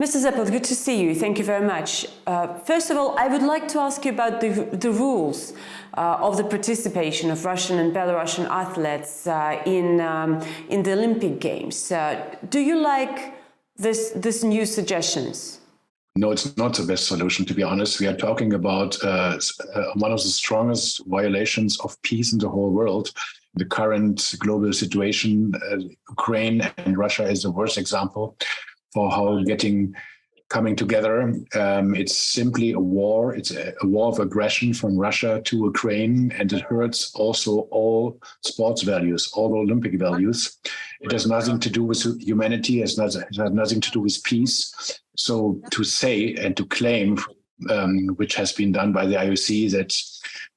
Mr. Seppelt, good to see you. Thank you very much. First of all, I would like to ask you about the rules of the participation of Russian and Belarusian athletes in the Olympic Games. Do you like this new suggestions? No, it's not the best solution, to be honest. We are talking about one of the strongest violations of peace in the whole world. The current global situation, Ukraine and Russia is the worst example for how coming together. It's simply a war. It's a war of aggression from Russia to Ukraine, and it hurts also all sports values, all Olympic values. It has nothing to do with humanity. It has nothing to do with peace. So to say and to claim, which has been done by the IOC, that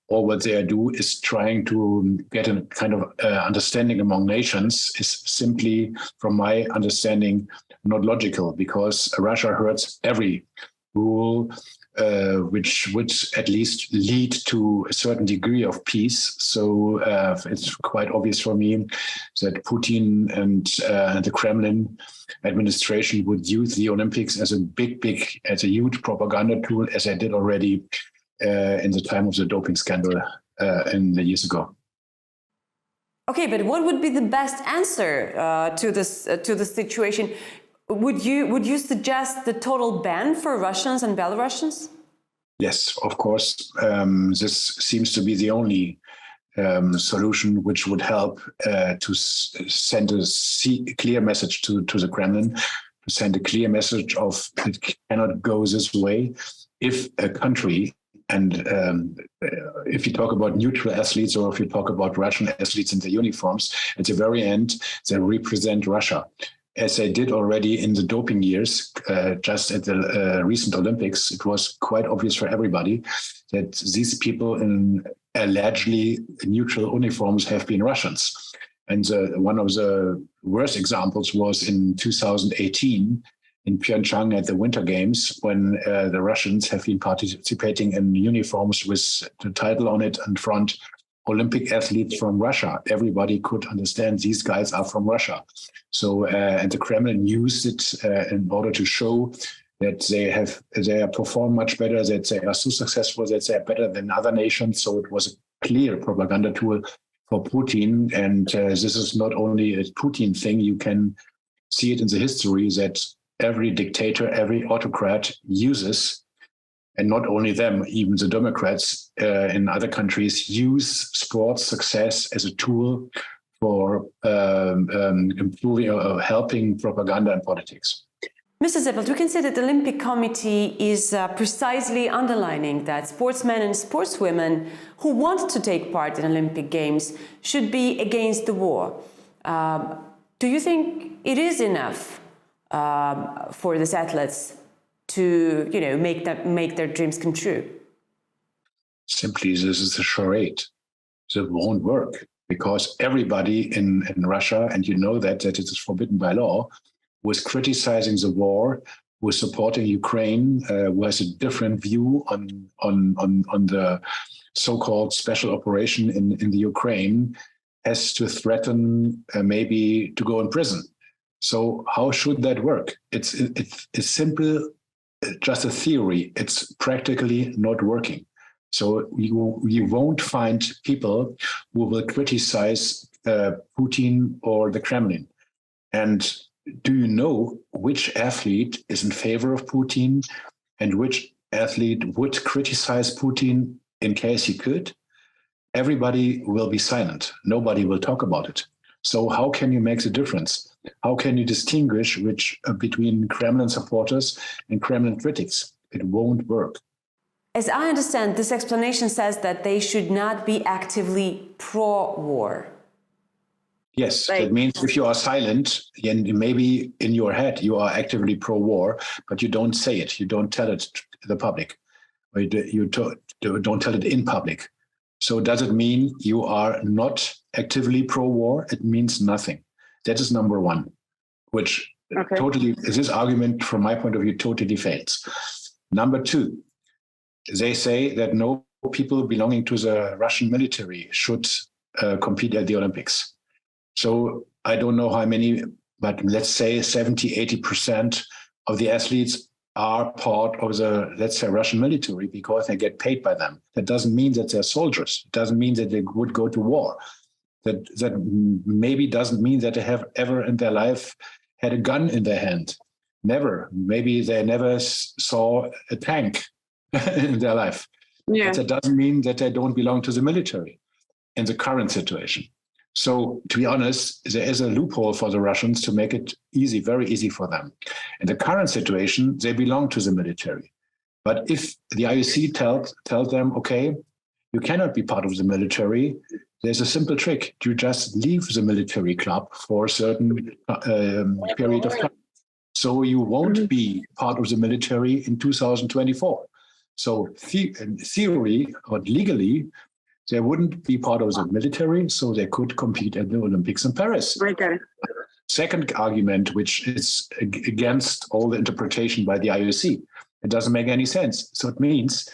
all what they do is trying to get a kind of understanding among nations is simply, from my understanding, not logical, because Russia hurts every rule which would at least lead to a certain degree of peace. So it's quite obvious for me that Putin and the Kremlin administration would use the Olympics as a huge propaganda tool, as they did already in the time of the doping scandal in the years ago. Okay, but what would be the best answer to this situation? Would you suggest the total ban for Russians and Belarusians? Yes, of course. This seems to be the only solution which would help to send a clear message to the Kremlin, to send a clear message of it cannot go this way. If a country, and if you talk about neutral athletes or if you talk about Russian athletes in the uniforms, at the very end, they represent Russia. As they did already in the doping years, just at the recent Olympics, it was quite obvious for everybody that these people in allegedly neutral uniforms have been Russians. And one of the worst examples was in 2018 in Pyeongchang at the Winter Games, when the Russians have been participating in uniforms with the title on it and front, Olympic athletes from Russia. Everybody could understand these guys are from Russia. So, and the Kremlin used it in order to show that they perform much better, that they are so successful, that they are better than other nations. So it was a clear propaganda tool for Putin. And this is not only a Putin thing. You can see it in the history that every dictator, every autocrat uses, and not only them, even the Democrats in other countries use sports success as a tool for improving or helping propaganda and politics. Mr. Seppelt, we can say that the Olympic Committee is precisely underlining that sportsmen and sportswomen who want to take part in Olympic Games should be against the war. Do you think it is enough for these athletes to, make their dreams come true? Simply, this is a charade. It won't work, because everybody in Russia, and you know that it is forbidden by law, was criticizing the war, was supporting Ukraine, who has a different view on the so-called special operation in the Ukraine, has to threaten maybe to go in prison. So how should that work? It's simple, just a theory. It's practically not working. So you won't find people who will criticize Putin or the Kremlin. And do you know which athlete is in favor of Putin and which athlete would criticize Putin in case he could? Everybody will be silent. Nobody will talk about it. So how can you make the difference? How can you distinguish between Kremlin supporters and Kremlin critics? It won't work. As I understand, this explanation says that they should not be actively pro-war. Yes, right. That means if you are silent, and maybe in your head you are actively pro-war, but you don't say it, you don't tell it to the public, or you don't tell it in public. So does it mean you are not actively pro-war? It means nothing. That is number one, which totally, this argument from my point of view totally fails. Number two, they say that no people belonging to the Russian military should compete at the Olympics. So I don't know how many, but let's say 70, 80% of the athletes are part of the, let's say, Russian military because they get paid by them. That doesn't mean that they're soldiers. It doesn't mean that they would go to war. That maybe doesn't mean that they have ever in their life had a gun in their hand. Never. Maybe they never saw a tank in their life. Yeah. But that doesn't mean that they don't belong to the military in the current situation. So to be honest, there is a loophole for the Russians to make it easy, very easy for them. In the current situation, they belong to the military. But if the IOC tells them, okay, you cannot be part of the military, there's a simple trick. You just leave the military club for a certain period of time. So you won't be part of the military in 2024. So in theory, or legally, they wouldn't be part of the military, so they could compete at the Olympics in Paris. Okay. Second argument, which is against all the interpretation by the IOC. It doesn't make any sense. So it means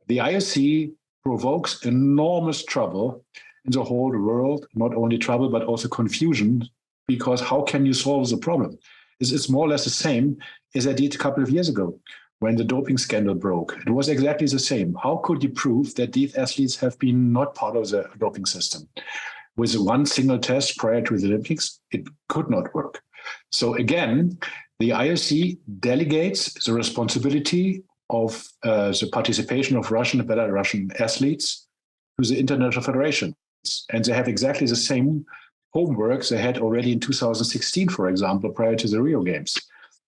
the IOC provokes enormous trouble in the whole world, not only trouble, but also confusion, because how can you solve the problem? It's more or less the same as I did a couple of years ago when the doping scandal broke. It was exactly the same. How could you prove that these athletes have been not part of the doping system? With one single test prior to the Olympics, it could not work. So again, the IOC delegates the responsibility of the participation of Russian and Belarusian athletes to the international federations. And they have exactly the same homework they had already in 2016, for example, prior to the Rio Games.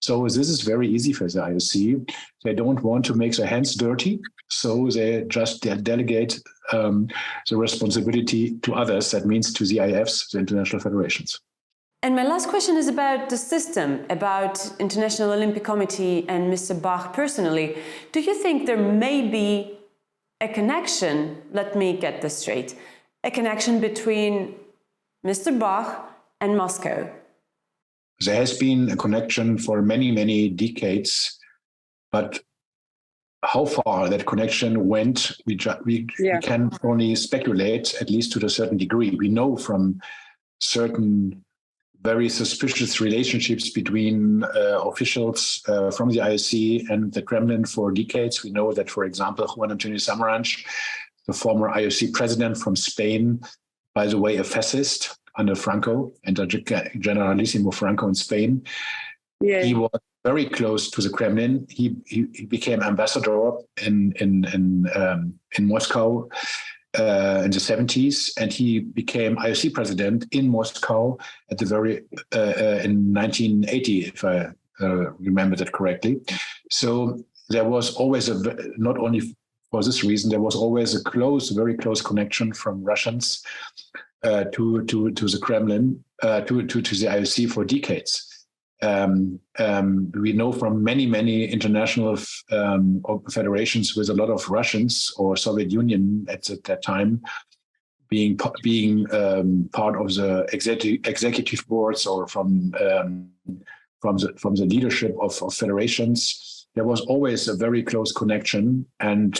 So this is very easy for the IOC. They don't want to make their hands dirty, so they just delegate the responsibility to others. That means to the IFs, the international federations. And my last question is about the system, about International Olympic Committee and Mr. Bach personally. Do you think there may be a connection, let me get this straight, a connection between Mr. Bach and Moscow? There has been a connection for many, many decades, but how far that connection went, we can only speculate, at least to a certain degree. We know from certain very suspicious relationships between officials from the IOC and the Kremlin for decades. We know that, for example, Juan Antonio Samaranch, the former IOC president from Spain, by the way, a fascist under Franco and Generalissimo Franco in Spain. Yeah. He was very close to the Kremlin. He became ambassador in Moscow in the 70s, and he became IOC president in Moscow at the in 1980, if I remember that correctly. So there was always not only for this reason, there was always a very close connection from Russians to the Kremlin, to the IOC for decades. We know from many international federations with a lot of Russians or Soviet Union at that time being part of the executive boards or from the leadership of federations. There was always a very close connection, and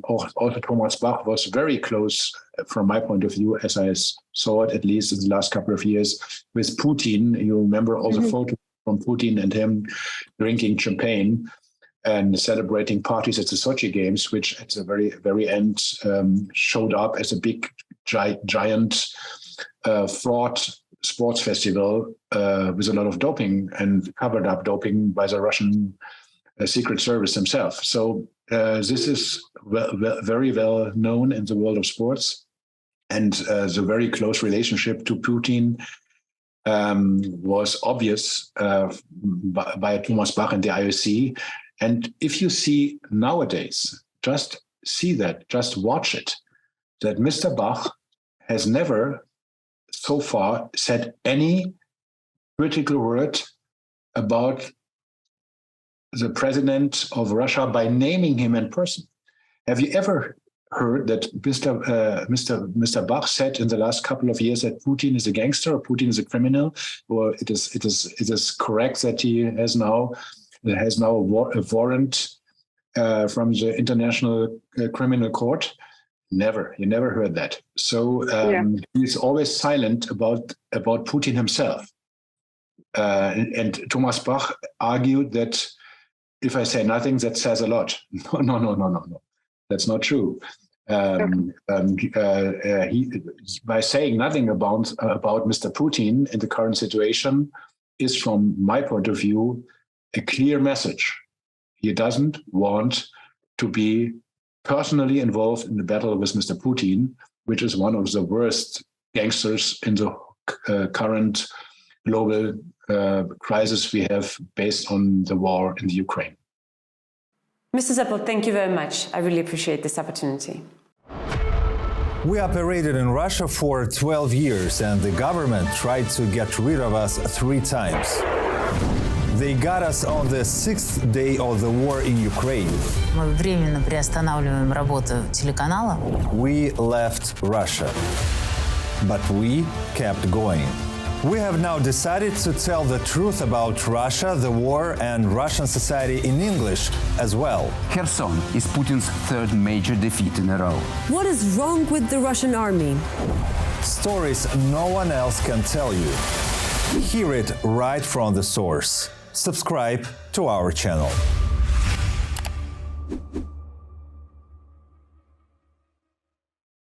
also Thomas Bach was very close, from my point of view, as I saw it, at least in the last couple of years, with Putin. You remember all the photos from Putin and him drinking champagne and celebrating parties at the Sochi Games, which at the very end showed up as a big, giant fraud sports festival with a lot of doping and covered up doping by the Russian Secret Service himself. So this is very well known in the world of sports, and the very close relationship to Putin was obvious by Thomas Bach and the IOC. And if you see nowadays, just see that, just watch it, that Mr. Bach has never so far said any critical word about the president of Russia by naming him in person. Have you ever heard that Mr. Bach said in the last couple of years that Putin is a gangster or Putin is a criminal, or it is correct that he has now a warrant from the International Criminal Court? Never. You never heard that. So he's always silent about Putin himself. And Thomas Bach argued that if I say nothing, that says a lot. No. That's not true. By saying nothing about Mr. Putin in the current situation is, from my point of view, a clear message. He doesn't want to be personally involved in the battle with Mr. Putin, which is one of the worst gangsters in the current global crisis we have based on the war in the Ukraine. Mr. Seppelt, thank you very much. I really appreciate this opportunity. We operated in Russia for 12 years, and the government tried to get rid of us 3 times. They got us on the 6th day of the war in Ukraine. Мы временно приостанавливаем работу телеканала. We left Russia, but we kept going. We have now decided to tell the truth about Russia, the war, and Russian society in English as well. Kherson is Putin's 3rd major defeat in a row. What is wrong with the Russian army? Stories no one else can tell you. Hear it right from the source. Subscribe to our channel.